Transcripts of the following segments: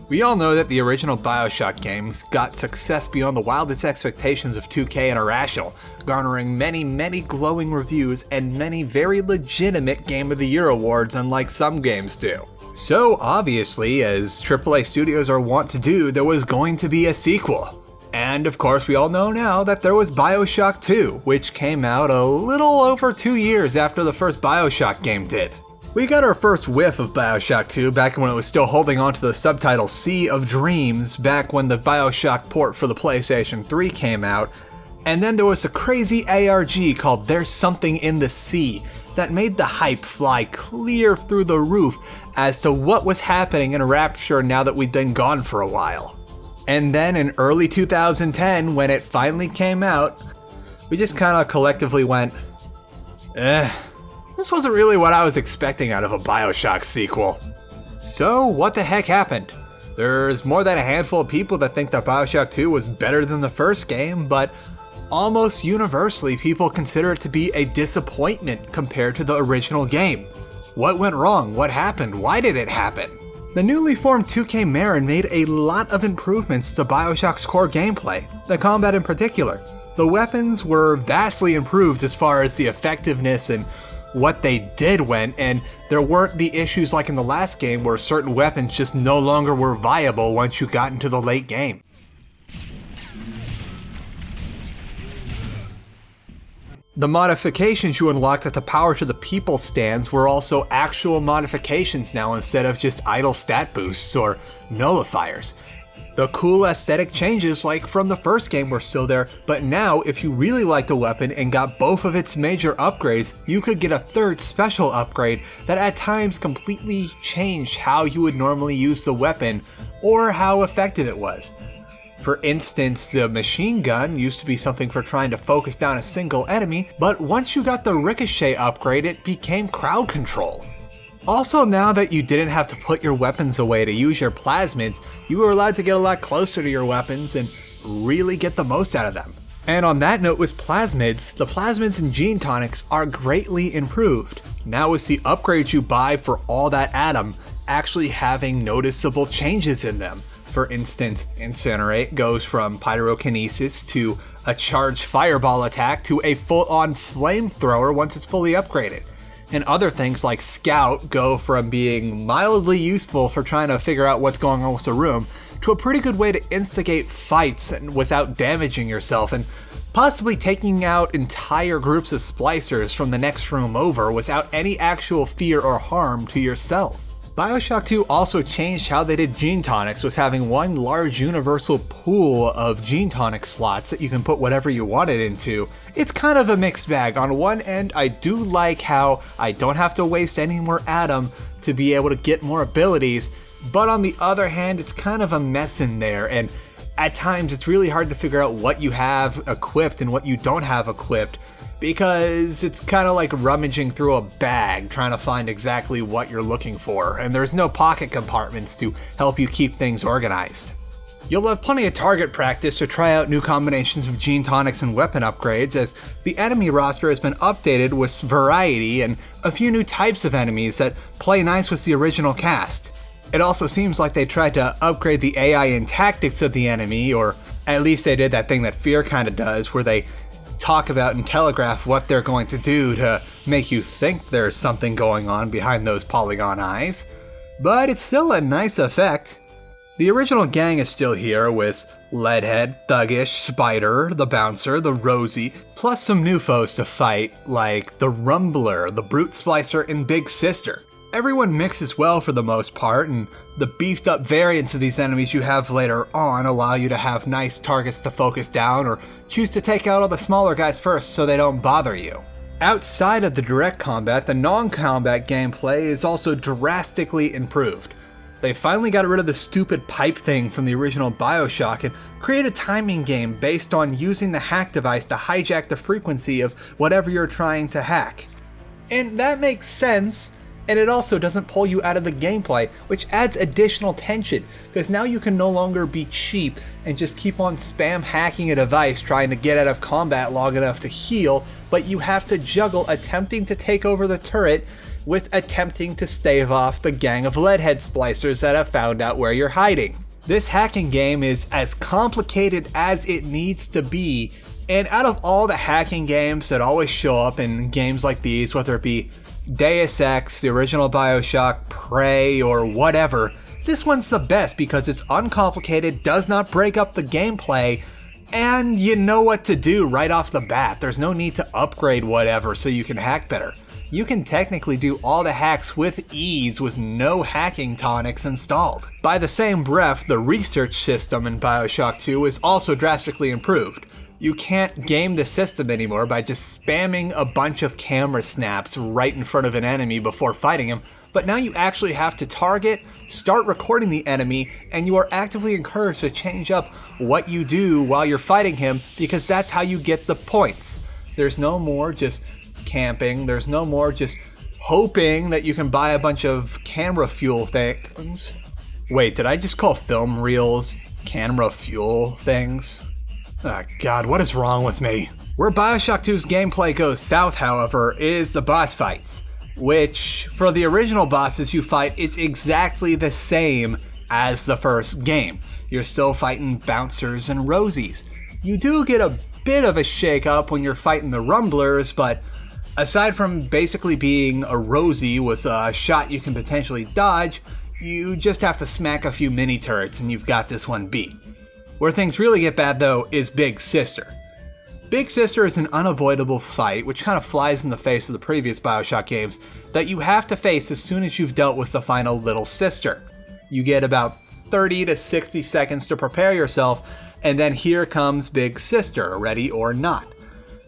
We all know that the original Bioshock games got success beyond the wildest expectations of 2K and Irrational, garnering many glowing reviews and many very legitimate Game of the Year awards, unlike some games do. So obviously, as AAA studios are wont to do, there was going to be a sequel. And of course we all know now that there was Bioshock 2, which came out a little over 2 years after the first Bioshock game did. We got our first whiff of Bioshock 2 back when it was still holding on to the subtitle Sea of Dreams, back when the Bioshock port for the PlayStation 3 came out, and then there was a crazy ARG called There's Something in the Sea that made the hype fly clear through the roof as to what was happening in Rapture now that we'd been gone for a while. And then in early 2010, when it finally came out, we just kinda collectively went, this wasn't really what I was expecting out of a Bioshock sequel. So what the heck happened? There's more than a handful of people that think that Bioshock 2 was better than the first game, but almost universally people consider it to be a disappointment compared to the original game. What went wrong? What happened? Why did it happen? The newly formed 2K Marin made a lot of improvements to Bioshock's core gameplay, the combat in particular. The weapons were vastly improved as far as the effectiveness and what they did went, and there weren't the issues like in the last game where certain weapons just no longer were viable once you got into the late game. The modifications you unlocked at the Power to the People stands were also actual modifications now instead of just idle stat boosts or nullifiers. The cool aesthetic changes like from the first game were still there, but now if you really liked a weapon and got both of its major upgrades, you could get a third special upgrade that at times completely changed how you would normally use the weapon or how effective it was. For instance, the machine gun used to be something for trying to focus down a single enemy, but once you got the ricochet upgrade, it became crowd control. Also, now that you didn't have to put your weapons away to use your plasmids, you were allowed to get a lot closer to your weapons and really get the most out of them. And on that note with plasmids, the plasmids and gene tonics are greatly improved. Now with the upgrades you buy for all that atom actually having noticeable changes in them. For instance, Incinerate goes from pyrokinesis to a charged fireball attack to a full-on flamethrower once it's fully upgraded. And other things like Scout go from being mildly useful for trying to figure out what's going on with the room to a pretty good way to instigate fights without damaging yourself and possibly taking out entire groups of splicers from the next room over without any actual fear or harm to yourself. Bioshock 2 also changed how they did gene tonics, with having one large universal pool of gene tonic slots that you can put whatever you wanted into. It's kind of a mixed bag. On one end, I do like how I don't have to waste any more atom to be able to get more abilities, but on the other hand, it's kind of a mess in there, and at times it's really hard to figure out what you have equipped and what you don't have equipped, because it's kind of like rummaging through a bag trying to find exactly what you're looking for, and there's no pocket compartments to help you keep things organized. You'll have plenty of target practice to try out new combinations of gene tonics and weapon upgrades, as the enemy roster has been updated with variety and a few new types of enemies that play nice with the original cast. It also seems like they tried to upgrade the AI and tactics of the enemy, or at least they did that thing that Fear kinda does, where they talk about and telegraph what they're going to do to make you think there's something going on behind those polygon eyes. But it's still a nice effect. The original gang is still here with Leadhead, Thuggish, Spider, the Bouncer, the Rosie, plus some new foes to fight like the Rumbler, the Brute Splicer, and Big Sister. Everyone mixes well for the most part, and the beefed up variants of these enemies you have later on allow you to have nice targets to focus down or choose to take out all the smaller guys first so they don't bother you. Outside of the direct combat, the non-combat gameplay is also drastically improved. They finally got rid of the stupid pipe thing from the original Bioshock and created a timing game based on using the hack device to hijack the frequency of whatever you're trying to hack. And that makes sense. And it also doesn't pull you out of the gameplay, which adds additional tension, because now you can no longer be cheap and just keep on spam hacking a device trying to get out of combat long enough to heal, but you have to juggle attempting to take over the turret with attempting to stave off the gang of leadhead splicers that have found out where you're hiding. This hacking game is as complicated as it needs to be, and out of all the hacking games that always show up in games like these, whether it be Deus Ex, the original Bioshock, Prey, or whatever, this one's the best because it's uncomplicated, does not break up the gameplay, and you know what to do right off the bat. There's no need to upgrade whatever so you can hack better. You can technically do all the hacks with ease with no hacking tonics installed. By the same breath, the research system in Bioshock 2 is also drastically improved. You can't game the system anymore by just spamming a bunch of camera snaps right in front of an enemy before fighting him, but now you actually have to target, start recording the enemy, and you are actively encouraged to change up what you do while you're fighting him because that's how you get the points. There's no more just camping, there's no more just hoping that you can buy a bunch of camera fuel things. Wait, did I just call film reels camera fuel things? Oh god, what is wrong with me? Where Bioshock 2's gameplay goes south, however, is the boss fights, which, for the original bosses you fight, it's exactly the same as the first game. You're still fighting bouncers and rosies. You do get a bit of a shake-up when you're fighting the rumblers, but aside from basically being a Rosie with a shot you can potentially dodge, you just have to smack a few mini turrets and you've got this one beat. Where things really get bad though is Big Sister. Big Sister is an unavoidable fight, which kind of flies in the face of the previous Bioshock games, that you have to face as soon as you've dealt with the final little sister. You get about 30 to 60 seconds to prepare yourself, and then here comes Big Sister, ready or not.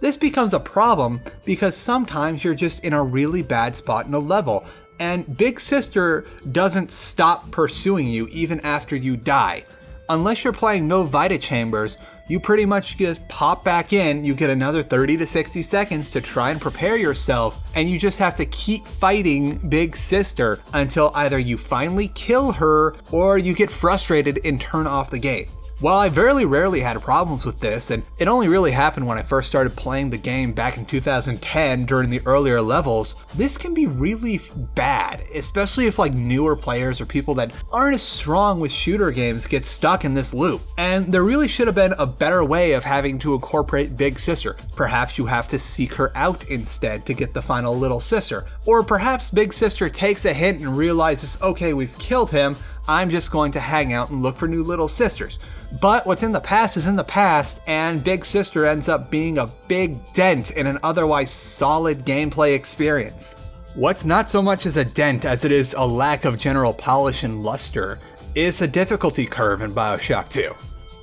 This becomes a problem because sometimes you're just in a really bad spot in a level, and Big Sister doesn't stop pursuing you even after you die. Unless you're playing no Vita Chambers, you pretty much just pop back in, you get another 30 to 60 seconds to try and prepare yourself, and you just have to keep fighting Big Sister until either you finally kill her or you get frustrated and turn off the game. While I very rarely had problems with this, and it only really happened when I first started playing the game back in 2010 during the earlier levels, this can be really bad, especially if like newer players or people that aren't as strong with shooter games get stuck in this loop. And there really should have been a better way of having to incorporate Big Sister. Perhaps you have to seek her out instead to get the final little sister. Or perhaps Big Sister takes a hint and realizes, okay, we've killed him, I'm just going to hang out and look for new little sisters. But what's in the past is in the past, and Big Sister ends up being a big dent in an otherwise solid gameplay experience. What's not so much as a dent as it is a lack of general polish and luster is the difficulty curve in Bioshock 2.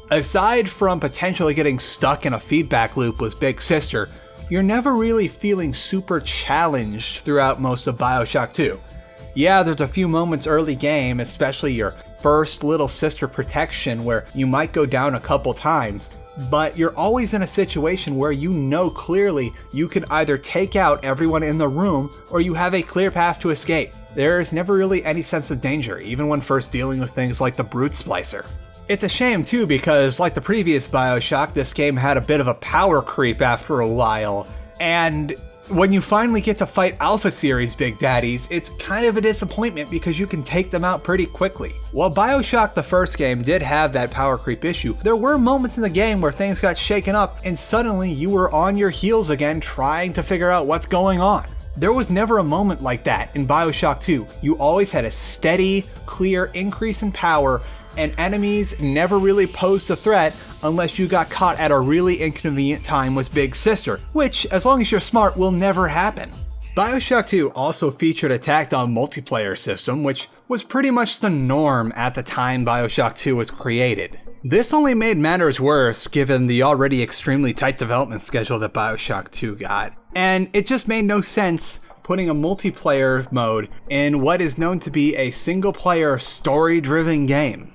Aside from potentially getting stuck in a feedback loop with Big Sister, you're never really feeling super challenged throughout most of Bioshock 2. Yeah, there's a few moments early game, especially your first little sister protection where you might go down a couple times, but you're always in a situation where you know clearly you can either take out everyone in the room or you have a clear path to escape. There's never really any sense of danger, even when first dealing with things like the Brute Splicer. It's a shame too because, like the previous Bioshock, this game had a bit of a power creep after a while, and when you finally get to fight Alpha Series Big Daddies, it's kind of a disappointment because you can take them out pretty quickly. While Bioshock the first game did have that power creep issue, there were moments in the game where things got shaken up and suddenly you were on your heels again trying to figure out what's going on. There was never a moment like that in Bioshock 2. You always had a steady, clear increase in power, and enemies never really posed a threat unless you got caught at a really inconvenient time with Big Sister, which, as long as you're smart, will never happen. Bioshock 2 also featured a tacked-on multiplayer system, which was pretty much the norm at the time Bioshock 2 was created. This only made matters worse given the already extremely tight development schedule that Bioshock 2 got, and it just made no sense putting a multiplayer mode in what is known to be a single-player, story-driven game.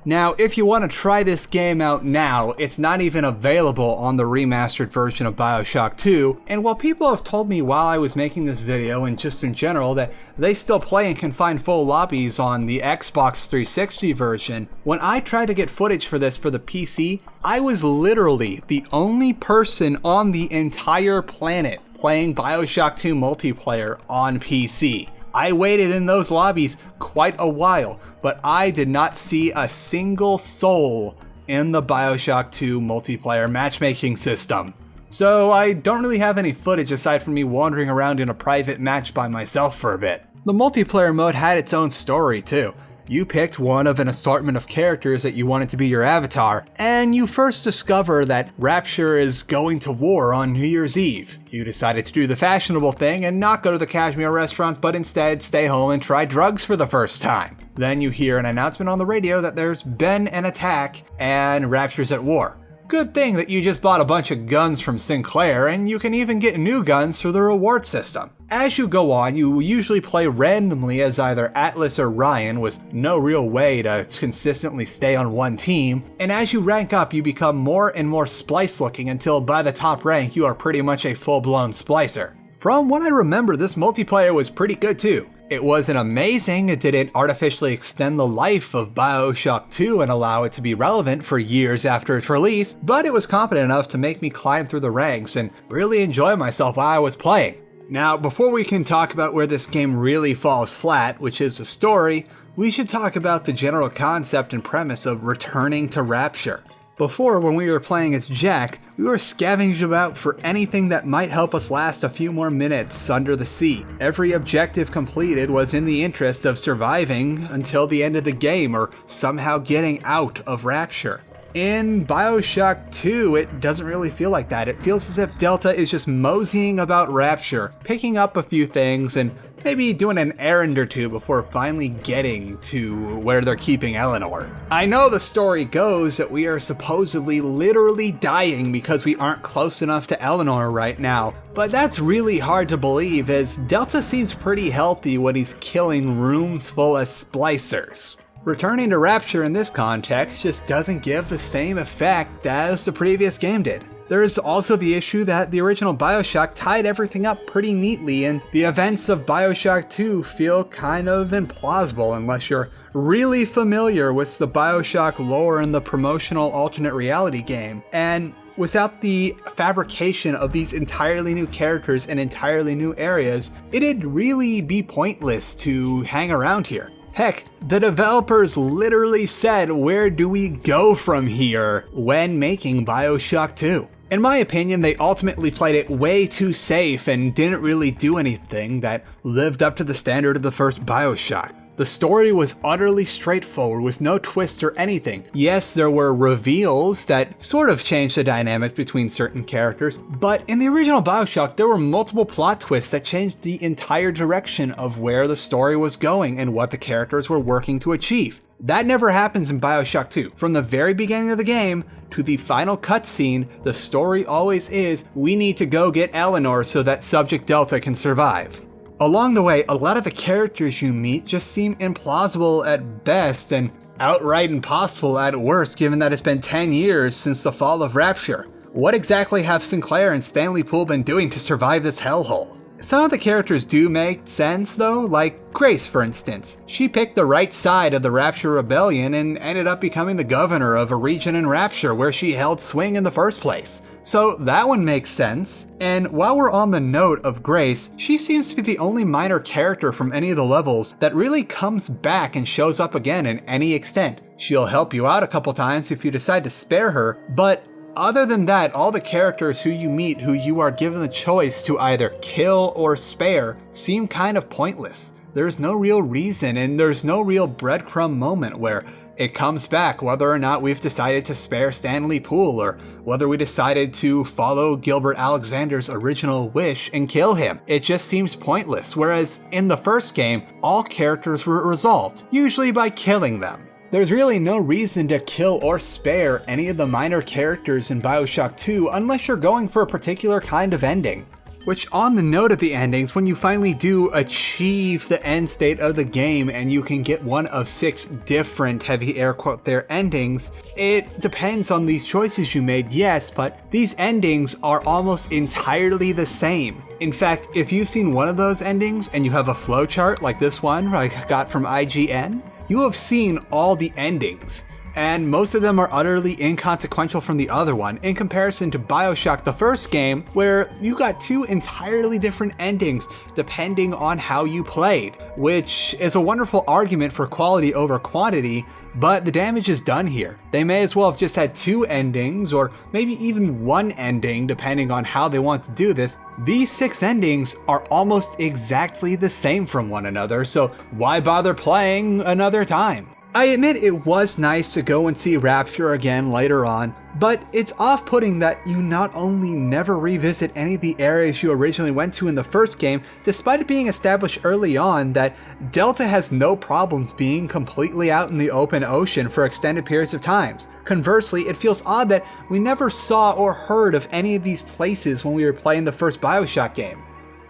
Now, if you want to try this game out now, it's not even available on the remastered version of Bioshock 2, and while people have told me while I was making this video and just in general that they still play and can find full lobbies on the Xbox 360 version, when I tried to get footage for this for the PC, I was literally the only person on the entire planet playing Bioshock 2 multiplayer on PC. I waited in those lobbies quite a while, but I did not see a single soul in the Bioshock 2 multiplayer matchmaking system. So I don't really have any footage aside from me wandering around in a private match by myself for a bit. The multiplayer mode had its own story too. You picked one of an assortment of characters that you wanted to be your avatar, and you first discover that Rapture is going to war on New Year's Eve. You decided to do the fashionable thing and not go to the Kashmir restaurant, but instead stay home and try drugs for the first time. Then you hear an announcement on the radio that there's been an attack and Rapture's at war. Good thing that you just bought a bunch of guns from Sinclair, and you can even get new guns through the reward system. As you go on, you usually play randomly as either Atlas or Ryan, with no real way to consistently stay on one team, and as you rank up you become more and more splice looking until by the top rank you are pretty much a full-blown splicer. From what I remember, this multiplayer was pretty good too. It wasn't amazing, it didn't artificially extend the life of Bioshock 2 and allow it to be relevant for years after its release, but it was competent enough to make me climb through the ranks and really enjoy myself while I was playing. Now, before we can talk about where this game really falls flat, which is the story, we should talk about the general concept and premise of returning to Rapture. Before, when we were playing as Jack, we were scavenging about for anything that might help us last a few more minutes under the sea. Every objective completed was in the interest of surviving until the end of the game or somehow getting out of Rapture. In Bioshock 2, it doesn't really feel like that. It feels as if Delta is just moseying about Rapture, picking up a few things and maybe doing an errand or two before finally getting to where they're keeping Eleanor. I know the story goes that we are supposedly literally dying because we aren't close enough to Eleanor right now, but that's really hard to believe as Delta seems pretty healthy when he's killing rooms full of splicers. Returning to Rapture in this context just doesn't give the same effect as the previous game did. There's also the issue that the original Bioshock tied everything up pretty neatly, and the events of Bioshock 2 feel kind of implausible unless you're really familiar with the Bioshock lore and the promotional alternate reality game. And without the fabrication of these entirely new characters and entirely new areas, it'd really be pointless to hang around here. Heck, the developers literally said, "Where do we go from here?" when making Bioshock 2. In my opinion, they ultimately played it way too safe and didn't really do anything that lived up to the standard of the first Bioshock. The story was utterly straightforward with no twists or anything. Yes, there were reveals that sort of changed the dynamic between certain characters, but in the original Bioshock, there were multiple plot twists that changed the entire direction of where the story was going and what the characters were working to achieve. That never happens in Bioshock 2. From the very beginning of the game to the final cutscene, the story always is, we need to go get Eleanor so that Subject Delta can survive. Along the way, a lot of the characters you meet just seem implausible at best and outright impossible at worst, given that it's been 10 years since the fall of Rapture. What exactly have Sinclair and Stanley Poole been doing to survive this hellhole? Some of the characters do make sense though, like Grace for instance. She picked the right side of the Rapture Rebellion and ended up becoming the governor of a region in Rapture where she held swing in the first place. So that one makes sense. And while we're on the note of Grace, she seems to be the only minor character from any of the levels that really comes back and shows up again in any extent. She'll help you out a couple times if you decide to spare her, but other than that, all the characters who you meet who you are given the choice to either kill or spare seem kind of pointless. There's no real reason and there's no real breadcrumb moment where it comes back whether or not we've decided to spare Stanley Poole or whether we decided to follow Gilbert Alexander's original wish and kill him. It just seems pointless, whereas in the first game, all characters were resolved, usually by killing them. There's really no reason to kill or spare any of the minor characters in Bioshock 2 unless you're going for a particular kind of ending. Which, on the note of the endings, when you finally do achieve the end state of the game and you can get one of 6 different, heavy air quote there, endings, it depends on these choices you made, yes, but these endings are almost entirely the same. In fact, if you've seen one of those endings and you have a flowchart like this one I got from IGN, you have seen all the endings. and most of them are utterly inconsequential from the other one, in comparison to Bioshock, the first game, where you got two entirely different endings depending on how you played, which is a wonderful argument for quality over quantity, but the damage is done here. They may as well have just had two endings, or maybe even one ending, depending on how they want to do this. These 6 endings are almost exactly the same from one another, so why bother playing another time? I admit it was nice to go and see Rapture again later on, but it's off-putting that you not only never revisit any of the areas you originally went to in the first game, despite it being established early on that Delta has no problems being completely out in the open ocean for extended periods of times. Conversely, it feels odd that we never saw or heard of any of these places when we were playing the first Bioshock game.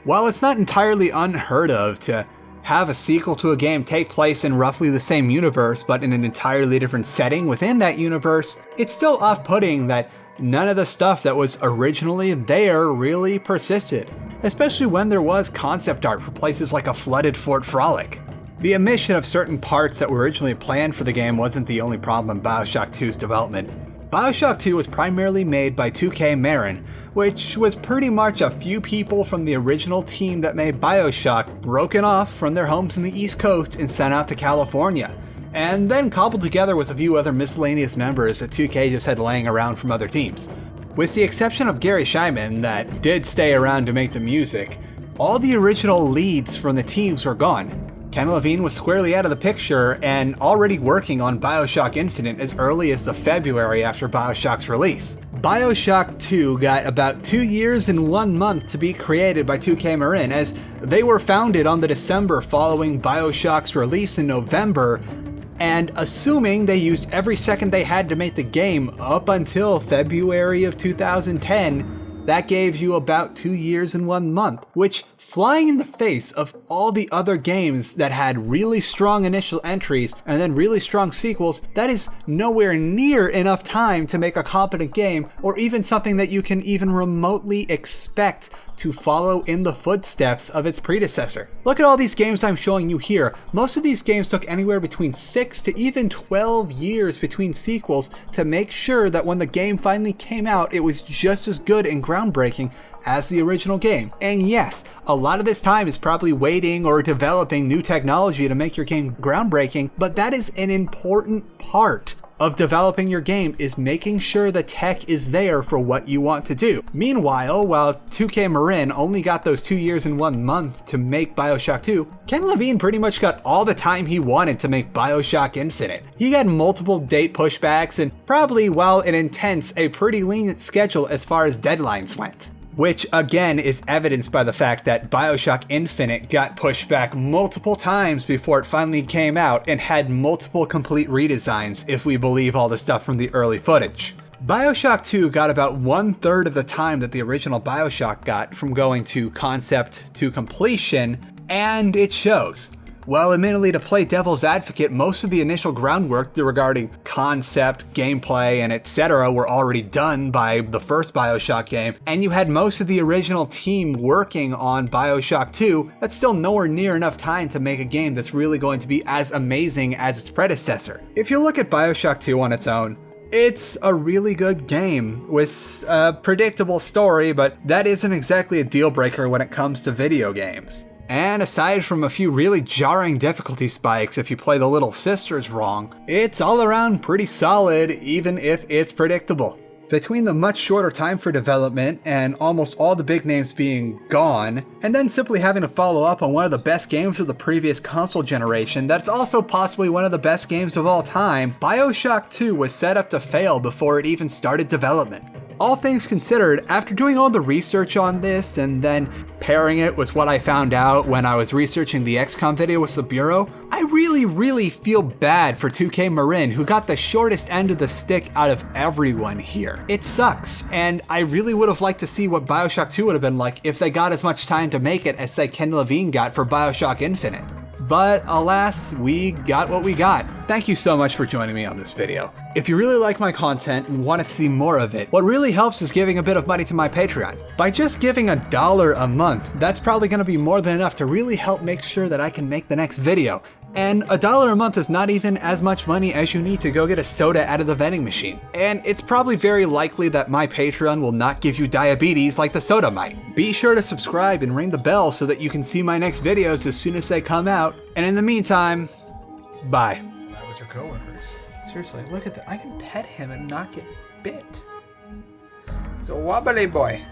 While it's not entirely unheard of to have a sequel to a game take place in roughly the same universe but in an entirely different setting within that universe, it's still off-putting that none of the stuff that was originally there really persisted, especially when there was concept art for places like a flooded Fort Frolic. The omission of certain parts that were originally planned for the game wasn't the only problem in Bioshock 2's development. Bioshock 2 was primarily made by 2K Marin, which was pretty much a few people from the original team that made Bioshock broken off from their homes in the East Coast and sent out to California, and then cobbled together with a few other miscellaneous members that 2K just had laying around from other teams. With the exception of Gary Scheinman, that did stay around to make the music, all the original leads from the teams were gone. Ken Levine was squarely out of the picture and already working on Bioshock Infinite as early as the February after Bioshock's release. Bioshock 2 got about 2 years and 1 month to be created by 2K Marin, as they were founded on the December following Bioshock's release in November, and assuming they used every second they had to make the game up until February of 2010, that gave you about 2 years and 1 month, which, flying in the face of all the other games that had really strong initial entries and then really strong sequels, that is nowhere near enough time to make a competent game, or even something that you can even remotely expect to follow in the footsteps of its predecessor. Look at all these games I'm showing you here. Most of these games took anywhere between 6 to even 12 years between sequels to make sure that when the game finally came out, it was just as good and groundbreaking as the original game. And yes, a lot of this time is probably waiting or developing new technology to make your game groundbreaking, but that is an important part of developing your game, is making sure the tech is there for what you want to do. Meanwhile, while 2K Marin only got those 2 years and 1 month to make Bioshock 2, Ken Levine pretty much got all the time he wanted to make Bioshock Infinite. He got multiple date pushbacks and probably, while an intense, a pretty lenient schedule as far as deadlines went. Which again is evidenced by the fact that Bioshock Infinite got pushed back multiple times before it finally came out and had multiple complete redesigns, if we believe all the stuff from the early footage. Bioshock 2 got about 1/3 of the time that the original Bioshock got from going to concept to completion, and it shows. Well, admittedly, to play devil's advocate, most of the initial groundwork regarding concept, gameplay, and etc. were already done by the first Bioshock game, and you had most of the original team working on Bioshock 2. That's still nowhere near enough time to make a game that's really going to be as amazing as its predecessor. If you look at Bioshock 2 on its own, it's a really good game with a predictable story, but that isn't exactly a deal breaker when it comes to video games. And aside from a few really jarring difficulty spikes if you play the Little Sisters wrong, it's all around pretty solid, even if it's predictable. Between the much shorter time for development and almost all the big names being gone, and then simply having to follow up on one of the best games of the previous console generation that's also possibly one of the best games of all time, Bioshock 2 was set up to fail before it even started development. All things considered, after doing all the research on this and then pairing it with what I found out when I was researching the XCOM video with the Bureau, I really feel bad for 2K Marin, who got the shortest end of the stick out of everyone here. It sucks, and I really would have liked to see what Bioshock 2 would have been like if they got as much time to make it as say Ken Levine got for Bioshock Infinite. But alas, we got what we got. Thank you so much for joining me on this video. If you really like my content and want to see more of it, what really helps is giving a bit of money to my Patreon. By just giving $1 a month, that's probably going to be more than enough to really help make sure that I can make the next video. And $1 a month is not even as much money as you need to go get a soda out of the vending machine. And it's probably very likely that my Patreon will not give you diabetes like the soda might. Be sure to subscribe and ring the bell so that you can see my next videos as soon as they come out. And in the meantime, bye. That was your coworkers. Seriously, look at that. I can pet him and not get bit. He's a wobbly boy.